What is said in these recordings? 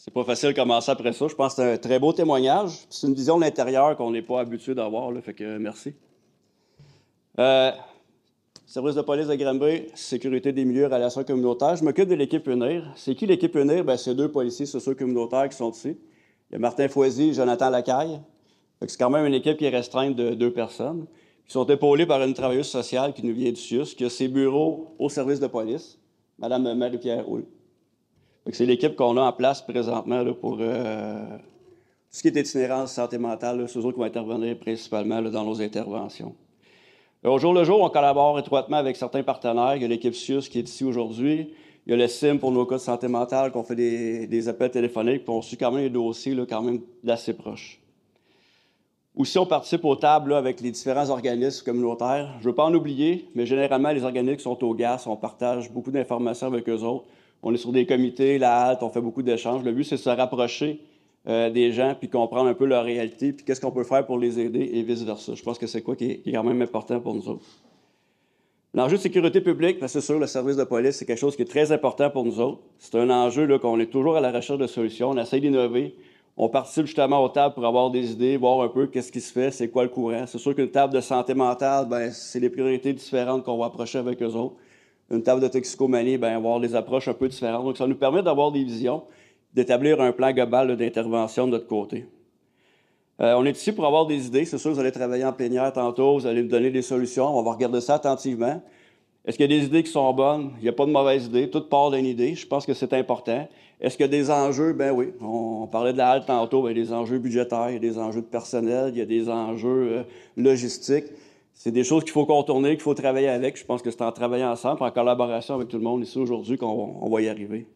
C'est pas facile de commencer après ça. Je pense que c'est un très beau témoignage. C'est une vision de l'intérieur qu'on n'est pas habitué d'avoir, là, fait que merci. Service de police de Granby, sécurité des milieux, relations communautaires. Je m'occupe de l'équipe UNIR. C'est qui l'équipe UNIR? Ben, c'est 2 policiers socio-communautaires qui sont ici. Il y a Martin Foisy et Jonathan Lacaille. C'est quand même une équipe qui est restreinte de 2 personnes. Ils sont épaulés par une travailleuse sociale qui nous vient du CIUS, qui a ses bureaux au service de police, Mme Marie-Pierre Houle. C'est l'équipe qu'on a en place présentement là, pour tout ce qui est itinérance santé mentale. C'est eux qui vont intervenir principalement là, dans nos interventions. Au jour le jour, on collabore étroitement avec certains partenaires. Il y a l'équipe CIUS qui est ici aujourd'hui. Il y a le CIM pour nos cas de santé mentale, qu'on fait des appels téléphoniques, puis on suit quand même les dossiers là, quand même d'assez proches. Aussi, on participe aux tables là, avec les différents organismes communautaires. Je ne veux pas en oublier, mais généralement, les organismes qui sont au GAS, on partage beaucoup d'informations avec eux autres. On est sur des comités, la halte, on fait beaucoup d'échanges. Le but, c'est de se rapprocher des gens, puis comprendre un peu leur réalité, puis qu'est-ce qu'on peut faire pour les aider et vice-versa. Je pense que c'est quoi qui est quand même important pour nous autres. L'enjeu de sécurité publique, c'est sûr, le service de police, c'est quelque chose qui est très important pour nous autres. C'est un enjeu là, qu'on est toujours à la recherche de solutions. On essaie d'innover. On participe justement aux tables pour avoir des idées, voir un peu qu'est-ce qui se fait, c'est quoi le courant. C'est sûr qu'une table de santé mentale, c'est des priorités différentes qu'on va approcher avec eux autres. Une table de toxicomanie, avoir des approches un peu différentes. Donc, ça nous permet d'avoir des visions, d'établir un plan global d'intervention de notre côté. On est ici pour avoir des idées. C'est sûr que vous allez travailler en plénière tantôt, vous allez nous donner des solutions. On va regarder ça attentivement. Est-ce qu'il y a des idées qui sont bonnes? Il n'y a pas de mauvaises idées. Tout part d'une idée. Je pense que c'est important. Est-ce qu'il y a des enjeux? Ben oui. On parlait de la halte tantôt. Il y a des enjeux budgétaires, il y a des enjeux de personnel, il y a des enjeux logistiques. C'est des choses qu'il faut contourner, qu'il faut travailler avec. Je pense que c'est en travaillant ensemble, en collaboration avec tout le monde ici aujourd'hui qu'on va y arriver.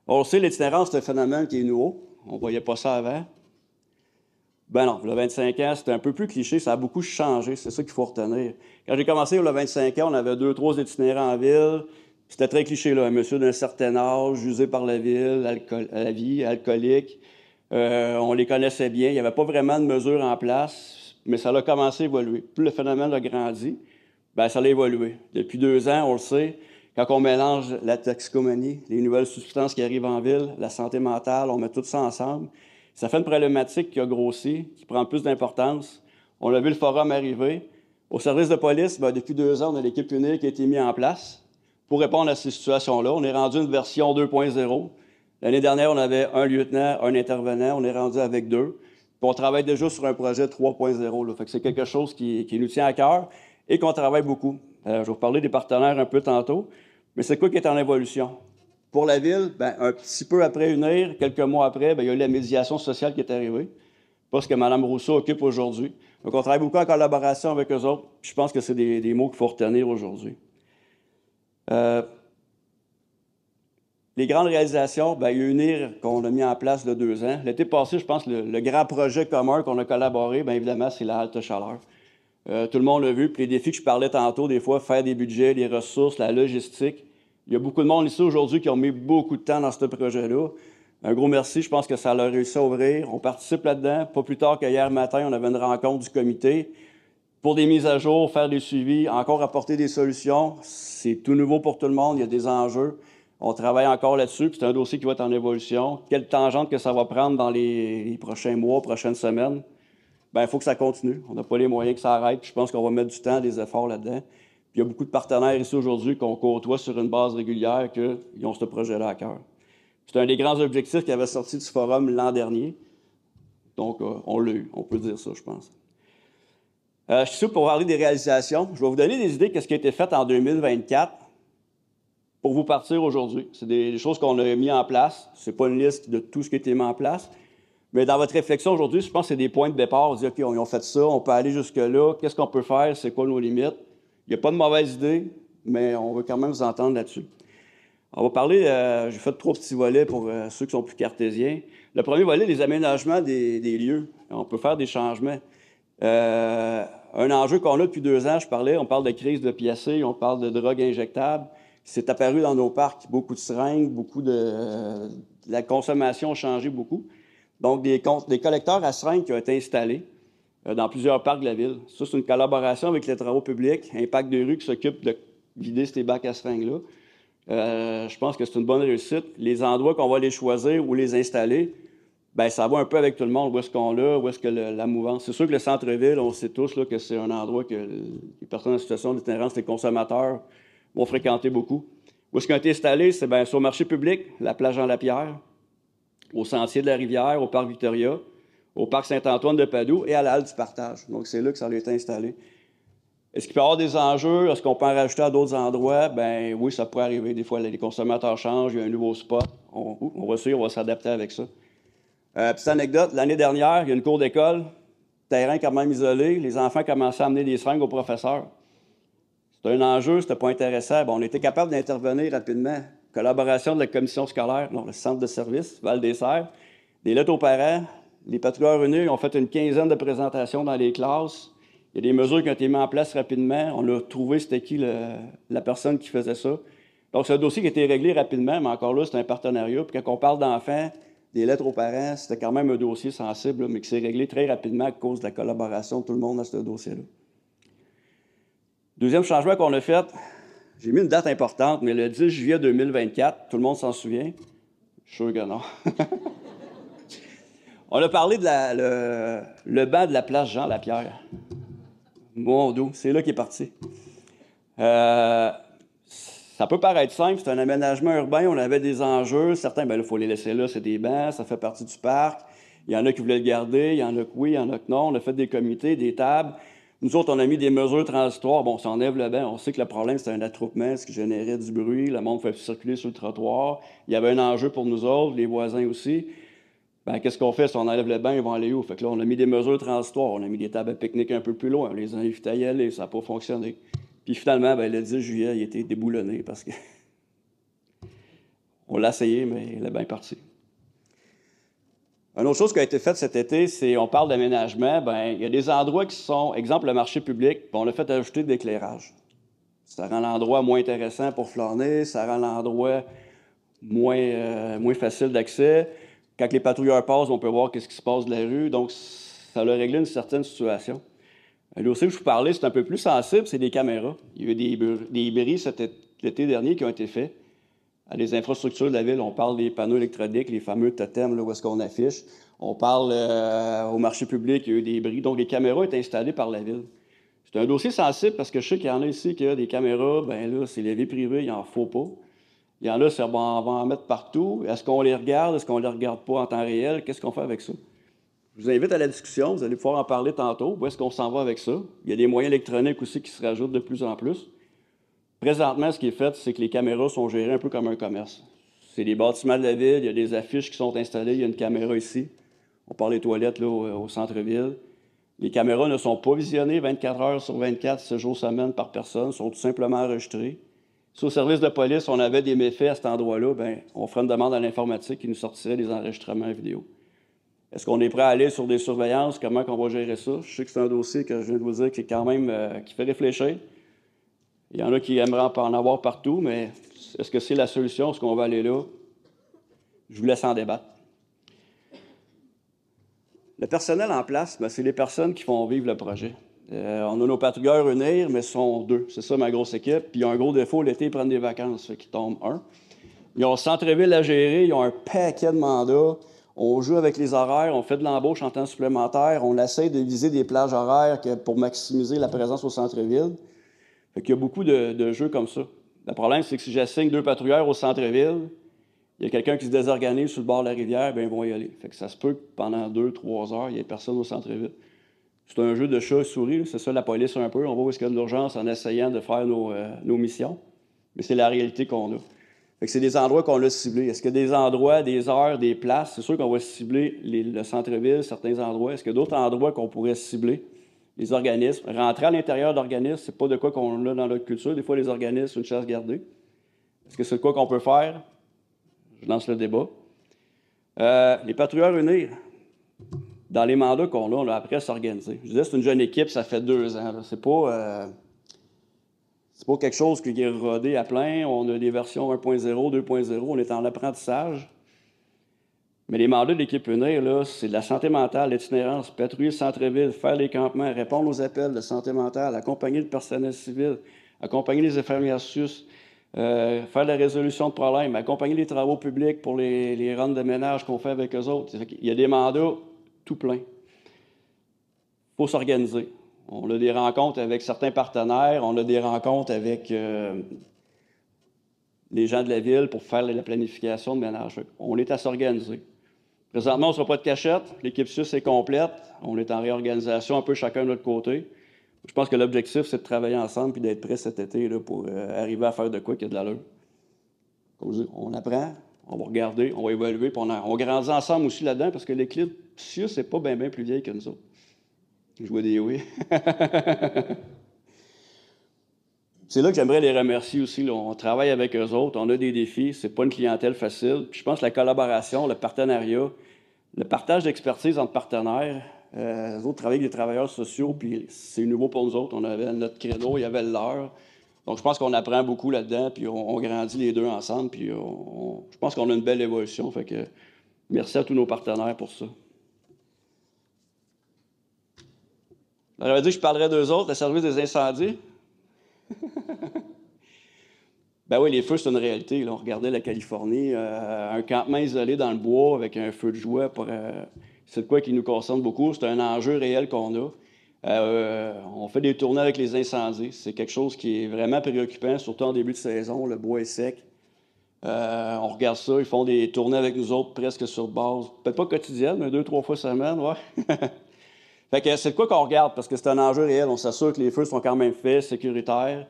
On sait, l'itinérance, c'est un phénomène qui est nouveau. On ne voyait pas ça avant. Ben non, le 25 ans, c'était un peu plus cliché, ça a beaucoup changé, c'est ça qu'il faut retenir. Quand j'ai commencé le 25 ans, on avait 2-3 itinérants en ville, c'était très cliché, là, un monsieur d'un certain âge, usé par la ville, la vie, alcoolique. On les connaissait bien, il n'y avait pas vraiment de mesures en place, mais ça a commencé à évoluer. Plus le phénomène a grandi, ça a évolué. Depuis 2 ans, on le sait, quand on mélange la toxicomanie, les nouvelles substances qui arrivent en ville, la santé mentale, on met tout ça ensemble. Ça fait une problématique qui a grossi, qui prend plus d'importance. On a vu le forum arriver. Au service de police, depuis 2 ans, on a l'équipe unique qui a été mise en place pour répondre à ces situations-là. On est rendu une version 2.0. L'année dernière, on avait un lieutenant, un intervenant. On est rendu avec 2. Puis on travaille déjà sur un projet 3.0. Fait que c'est quelque chose qui nous tient à cœur et qu'on travaille beaucoup. Je vais vous parler des partenaires un peu tantôt. Mais c'est quoi qui est en évolution? Pour la ville, un petit peu après UNIR, quelques mois après, il y a eu la médiation sociale qui est arrivée. Pas ce que Mme Rousseau occupe aujourd'hui. Donc, on travaille beaucoup en collaboration avec eux autres. Je pense que c'est des mots qu'il faut retenir aujourd'hui. Les grandes réalisations, il y a UNIR qu'on a mis en place il y a 2 ans. L'été passé, je pense, le grand projet commun qu'on a collaboré, évidemment, c'est la halte chaleur. Tout le monde l'a vu. Puis les défis que je parlais tantôt, des fois, faire des budgets, les ressources, la logistique. Il y a beaucoup de monde ici aujourd'hui qui ont mis beaucoup de temps dans ce projet-là. Un gros merci, je pense que ça leur a réussi à ouvrir. On participe là-dedans. Pas plus tard qu'hier matin, on avait une rencontre du comité pour des mises à jour, faire des suivis, encore apporter des solutions. C'est tout nouveau pour tout le monde, il y a des enjeux. On travaille encore là-dessus, puis c'est un dossier qui va être en évolution. Quelle tangente que ça va prendre dans les prochains mois, prochaines semaines? Il faut que ça continue. On n'a pas les moyens que ça arrête. Je pense qu'on va mettre du temps, des efforts là-dedans. Puis il y a beaucoup de partenaires ici aujourd'hui qu'on côtoie sur une base régulière qu'ils ont ce projet-là à cœur. C'est un des grands objectifs qui avait sorti du forum l'an dernier. Donc, on l'a eu, on peut dire ça, je pense. Je suis ici pour parler des réalisations. Je vais vous donner des idées de ce qui a été fait en 2024 pour vous partir aujourd'hui. C'est des choses qu'on a mis en place. Ce n'est pas une liste de tout ce qui a été mis en place. Mais dans votre réflexion aujourd'hui, je pense que c'est des points de départ. On dit, OK, on a fait ça, on peut aller jusque-là. Qu'est-ce qu'on peut faire? C'est quoi nos limites? Il n'y a pas de mauvaise idée, mais on veut quand même vous entendre là-dessus. On va parler, j'ai fait 3 petits volets pour ceux qui sont plus cartésiens. Le premier volet, les aménagements des lieux. On peut faire des changements. Un enjeu qu'on a depuis 2 ans, on parle de crise d'opiacés, on parle de drogue injectable. C'est apparu dans nos parcs, beaucoup de seringues, la consommation a changé beaucoup. Donc, des collecteurs à seringues qui ont été installés dans plusieurs parcs de la ville. Ça, c'est une collaboration avec les travaux publics, Impact de rue qui s'occupe de vider ces bacs à seringues-là. Je pense que c'est une bonne réussite. Les endroits qu'on va les choisir ou les installer, bien, ça va un peu avec tout le monde. Où est-ce qu'on l'a, où est-ce que la mouvance. C'est sûr que le centre-ville, on sait tous là, que c'est un endroit que les personnes en situation d'itinérance, les consommateurs vont fréquenter beaucoup. Où est-ce qu'ils ont été installés? C'est bien sur le marché public, la plage Jean-Lapierre, au sentier de la Rivière, au parc Victoria, au parc Saint-Antoine de Padoue et à la halle du partage. Donc, c'est là que ça a été installé. Est-ce qu'il peut y avoir des enjeux? Est-ce qu'on peut en rajouter à d'autres endroits? Ben oui, ça pourrait arriver. Des fois, les consommateurs changent, il y a un nouveau spot. On va suivre, on va s'adapter avec ça. Petite anecdote, l'année dernière, il y a une cour d'école, terrain quand même isolé, les enfants commençaient à amener des seringues aux professeurs. C'était un enjeu, c'était pas intéressant. Bon, on était capable d'intervenir rapidement. Collaboration de la commission scolaire, non, le centre de service, Val-des-Serres, des lettres aux parents, les patrouilleurs unis ont fait une quinzaine de présentations dans les classes. Il y a des mesures qui ont été mises en place rapidement. On a trouvé c'était qui la personne qui faisait ça. Donc, c'est un dossier qui a été réglé rapidement, mais encore là, c'est un partenariat. Puis quand on parle d'enfants, des lettres aux parents, c'était quand même un dossier sensible, mais qui s'est réglé très rapidement à cause de la collaboration de tout le monde dans ce dossier-là. Deuxième changement qu'on a fait, j'ai mis une date importante, mais le 10 juillet 2024, tout le monde s'en souvient? Je suis sûr que non. On a parlé de le banc de la place Jean-Lapierre. Mon dos, c'est là qu'il est parti. Ça peut paraître simple, c'est un aménagement urbain, on avait des enjeux. Certains, bien, il faut les laisser là, c'est des bancs, ça fait partie du parc. Il y en a qui voulaient le garder, il y en a que oui, il y en a que non. On a fait des comités, des tables. Nous autres, on a mis des mesures transitoires. Bon, ça enlève le banc. On sait que le problème, c'est un attroupement, ce qui générait du bruit. Le monde fait circuler sur le trottoir. Il y avait un enjeu pour nous autres, les voisins aussi. Ben, qu'est-ce qu'on fait? Si on enlève le banc, ils vont aller où? Fait que là, on a mis des mesures transitoires. On a mis des tables à pique-nique un peu plus loin. On les a invités à y aller. Ça n'a pas fonctionné. Puis finalement, ben, le 10 juillet, il a été déboulonné parce que on l'a essayé, mais il est bien parti. Une autre chose qui a été faite cet été, c'est, on parle d'aménagement, ben, il y a des endroits qui sont, exemple, le marché public, puis on a fait ajouter de l'éclairage. Ça rend l'endroit moins intéressant pour flâner, ça rend l'endroit moins facile d'accès. Quand les patrouilleurs passent, on peut voir qu'est-ce qui se passe de la rue, donc ça a réglé une certaine situation. Le dossier que je vous parlais, c'est un peu plus sensible, c'est des caméras. Il y a eu des bris l'été dernier qui ont été faits. À les infrastructures de la ville, on parle des panneaux électroniques, les fameux totems, là, où est-ce qu'on affiche. On parle au marché public, il y a eu des bris. Donc, les caméras ont été installées par la ville. C'est un dossier sensible parce que je sais qu'il y en a ici qui a des caméras, bien là, c'est la vie privée, il n'en faut pas. Il y en a, on va en mettre partout. Est-ce qu'on les regarde? Est-ce qu'on ne les regarde pas en temps réel? Qu'est-ce qu'on fait avec ça? Je vous invite à la discussion, vous allez pouvoir en parler tantôt. Où est-ce qu'on s'en va avec ça? Il y a des moyens électroniques aussi qui se rajoutent de plus en plus. Présentement, ce qui est fait, c'est que les caméras sont gérées un peu comme un commerce. C'est des bâtiments de la ville, il y a des affiches qui sont installées, il y a une caméra ici. On parle des toilettes là, au centre-ville. Les caméras ne sont pas visionnées 24 heures sur 24, 7 jours semaine par personne, sont tout simplement enregistrées. Si au service de police, on avait des méfaits à cet endroit-là, bien, on ferait une demande à l'informatique qui nous sortirait des enregistrements vidéo. Est-ce qu'on est prêt à aller sur des surveillances? Comment on va gérer ça? Je sais que c'est un dossier que je viens de vous dire qui est quand même qui fait réfléchir. Il y en a qui aimeraient en avoir partout, mais est-ce que c'est la solution? Est-ce qu'on va aller là? Je vous laisse en débattre. Le personnel en place, bien, c'est les personnes qui font vivre le projet. On a nos patrouilleurs unir, mais ce sont deux. C'est ça ma grosse équipe. Puis ils ont un gros défaut, l'été, ils prennent des vacances, fait qu'ils tombent un. Ils ont le centre-ville à gérer, ils ont un paquet de mandats. On joue avec les horaires, on fait de l'embauche en temps supplémentaire, on essaie de viser des plages horaires pour maximiser la présence au centre-ville. Fait qu'il y a beaucoup de jeux comme ça. Le problème, c'est que si j'assigne 2 patrouilleurs au centre-ville, il y a quelqu'un qui se désorganise sur le bord de la rivière, bien, ils vont y aller. Fait que ça se peut que pendant 2-3 heures, il n'y ait personne au centre-ville. C'est un jeu de chat et souris, c'est ça la police un peu. On va où est-ce qu'il y a de l'urgence en essayant de faire nos missions. Mais c'est la réalité qu'on a. Fait que c'est des endroits qu'on a ciblés. Est-ce qu'il y a des endroits, des heures, des places? C'est sûr qu'on va cibler le centre-ville, certains endroits. Est-ce qu'il y a d'autres endroits qu'on pourrait cibler? Les organismes. Rentrer à l'intérieur d'organismes, c'est pas de quoi qu'on a dans notre culture. Des fois, les organismes, c'est une chasse gardée. Est-ce que c'est de quoi qu'on peut faire? Je lance le débat. Les patrouilleurs unis, dans les mandats qu'on a, on a appris à s'organiser. Je disais, c'est une jeune équipe, ça fait 2 ans. C'est pas quelque chose qui est rodé à plein. On a des versions 1.0, 2.0. On est en apprentissage. Mais les mandats de l'équipe UNIR, là, c'est de la santé mentale, l'itinérance, patrouiller le centre-ville, faire les campements, répondre aux appels de santé mentale, accompagner le personnel civil, accompagner les infirmières SUS, faire la résolution de problèmes, accompagner les travaux publics pour les runs de ménage qu'on fait avec eux autres. Il y a des mandats tout plein. Il faut s'organiser. On a des rencontres avec certains partenaires, on a des rencontres avec les gens de la ville pour faire la planification de ménage. On est à s'organiser. Présentement, on ne sera pas de cachette. L'équipe SUS est complète. On est en réorganisation un peu chacun de notre côté. Je pense que l'objectif, c'est de travailler ensemble et d'être prêts cet été là, pour arriver à faire de quoi qu'il y a de l'allure. Comme je dis, on apprend, on va regarder, on va évaluer, puis on grandit ensemble aussi là-dedans parce que l'équipe SUS n'est pas bien plus vieille que nous autres. Je vois des oui. C'est là que j'aimerais les remercier aussi. Là. On travaille avec eux autres, on a des défis, c'est pas une clientèle facile. Puis je pense que la collaboration, le partenariat, le partage d'expertise entre partenaires, les autres travaillent avec des travailleurs sociaux, puis c'est nouveau pour nous autres. On avait notre créneau, il y avait le leur. Donc je pense qu'on apprend beaucoup là-dedans, puis on grandit les deux ensemble, puis je pense qu'on a une belle évolution. Fait que merci à tous nos partenaires pour ça. J'avais dit que je parlerais d'eux autres, le service des incendies. Ben oui, les feux, c'est une réalité. Là. On regardait la Californie, un campement isolé dans le bois avec un feu de joie. C'est de quoi qui nous concerne beaucoup. C'est un enjeu réel qu'on a. On fait des tournées avec les incendies. C'est quelque chose qui est vraiment préoccupant, surtout en début de saison. Le bois est sec. On regarde ça. Ils font des tournées avec nous autres presque sur base. Peut-être pas quotidienne, mais 2-3 fois semaine, ouais. Fait que c'est de quoi qu'on regarde, parce que c'est un enjeu réel. On s'assure que les feux sont quand même faits, sécuritaires.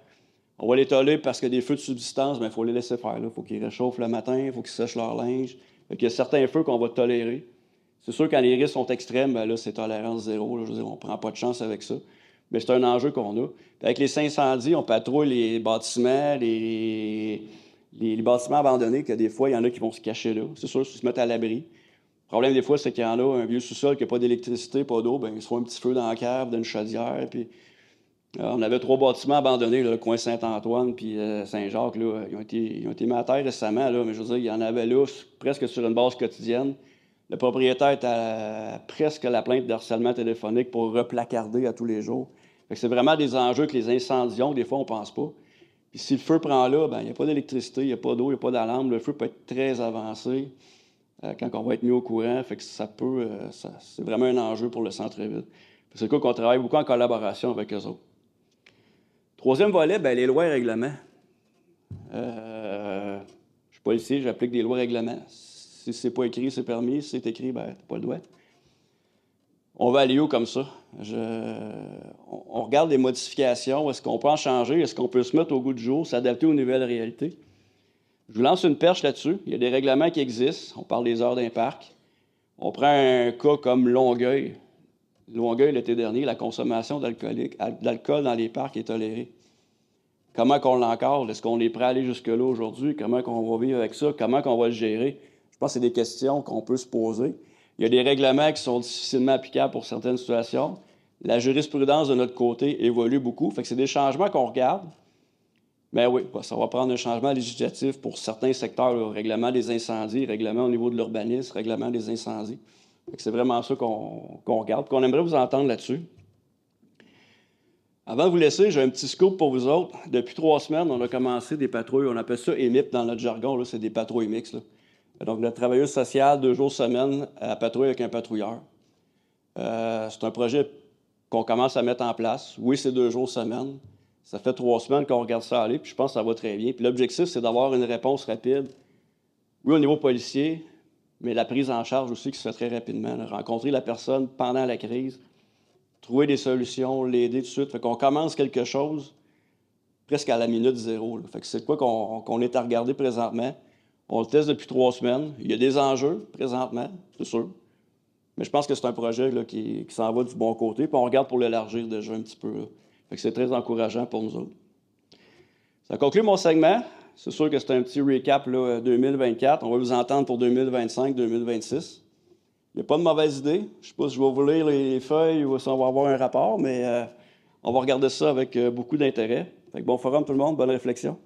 On va les tolérer parce qu'il y a des feux de subsistance, mais il faut les laisser faire. Il faut qu'ils réchauffent le matin, il faut qu'ils sèchent leur linge. Il y a certains feux qu'on va tolérer. C'est sûr, quand les risques sont extrêmes, ben là, c'est tolérance zéro. Là, je veux dire, on ne prend pas de chance avec ça. Mais c'est un enjeu qu'on a. Puis avec les incendies, on patrouille les bâtiments, les bâtiments abandonnés, que des fois, il y en a qui vont se cacher là. C'est sûr, s'ils se mettent à l'abri. Le problème, des fois, c'est qu'il y en a un vieux sous-sol qui n'a pas d'électricité, pas d'eau, bien, il se fait un petit feu dans la cave, dans une chaudière, puis... on avait 3 bâtiments abandonnés, là, le coin Saint-Antoine puis Saint-Jacques. Là, ils ont été mis à terre récemment, là, mais je veux dire, il y en avait là presque sur une base quotidienne. Le propriétaire est à presque à la plainte de harcèlement téléphonique pour replacarder à tous les jours. Fait que c'est vraiment des enjeux que les incendies ont, des fois, on ne pense pas. Puis si le feu prend là, ben, il n'y a pas d'électricité, il n'y a pas d'eau, il n'y a pas d'alarme. Le feu peut être très avancé quand on va être mis au courant. Fait que c'est vraiment un enjeu pour le centre-ville. C'est le cas qu'on travaille beaucoup en collaboration avec eux autres. Troisième volet, bien, les lois et règlements. Je ne suis pas ici, j'applique des lois et règlements. Si ce n'est pas écrit, c'est permis. Si c'est écrit, bien, tu n'as pas le droit. On va aller où comme ça? On regarde les modifications. Est-ce qu'on peut en changer? Est-ce qu'on peut se mettre au goût du jour, s'adapter aux nouvelles réalités? Je vous lance une perche là-dessus. Il y a des règlements qui existent. On parle des heures d'un parc. On prend un cas comme Longueuil. Longueuil, l'été dernier, la consommation d'alcool dans les parcs est tolérée. Comment qu'on l'encadre? Est-ce qu'on est prêt à aller jusque-là aujourd'hui? Comment qu'on va vivre avec ça? Comment qu'on va le gérer? Je pense que c'est des questions qu'on peut se poser. Il y a des règlements qui sont difficilement applicables pour certaines situations. La jurisprudence, de notre côté, évolue beaucoup. Fait que c'est des changements qu'on regarde. Mais oui, ça va prendre un changement législatif pour certains secteurs, le règlement des incendies, règlement au niveau de l'urbanisme, règlement des incendies. C'est vraiment ça qu'on regarde, qu'on aimerait vous entendre là-dessus. Avant de vous laisser, j'ai un petit scoop pour vous autres. Depuis 3 semaines, on a commencé des patrouilles. On appelle ça EMIP dans notre jargon. C'est des patrouilles mixtes. Là. Donc, notre travailleuse sociale, 2 jours semaine, à patrouille avec un patrouilleur. C'est un projet qu'on commence à mettre en place. Oui, c'est 2 jours semaine. Ça fait 3 semaines qu'on regarde ça aller, puis je pense que ça va très bien. Puis l'objectif, c'est d'avoir une réponse rapide. Oui, au niveau policier, mais la prise en charge aussi qui se fait très rapidement. Là. Rencontrer la personne pendant la crise, trouver des solutions, l'aider tout de suite. Fait qu'on commence quelque chose presque à la minute zéro. Là. Fait que c'est quoi qu'on est à regarder présentement. On le teste depuis 3 semaines. Il y a des enjeux présentement, c'est sûr. Mais je pense que c'est un projet là, qui s'en va du bon côté. Puis on regarde pour l'élargir déjà un petit peu. Là. Fait que c'est très encourageant pour nous autres. Ça conclut mon segment. C'est sûr que c'est un petit recap là, 2024. On va vous entendre pour 2025-2026. Il n'y a pas de mauvaise idée. Je ne sais pas si je vais vous lire les feuilles ou si on va avoir un rapport, mais on va regarder ça avec beaucoup d'intérêt. Fait que bon forum tout le monde, bonne réflexion.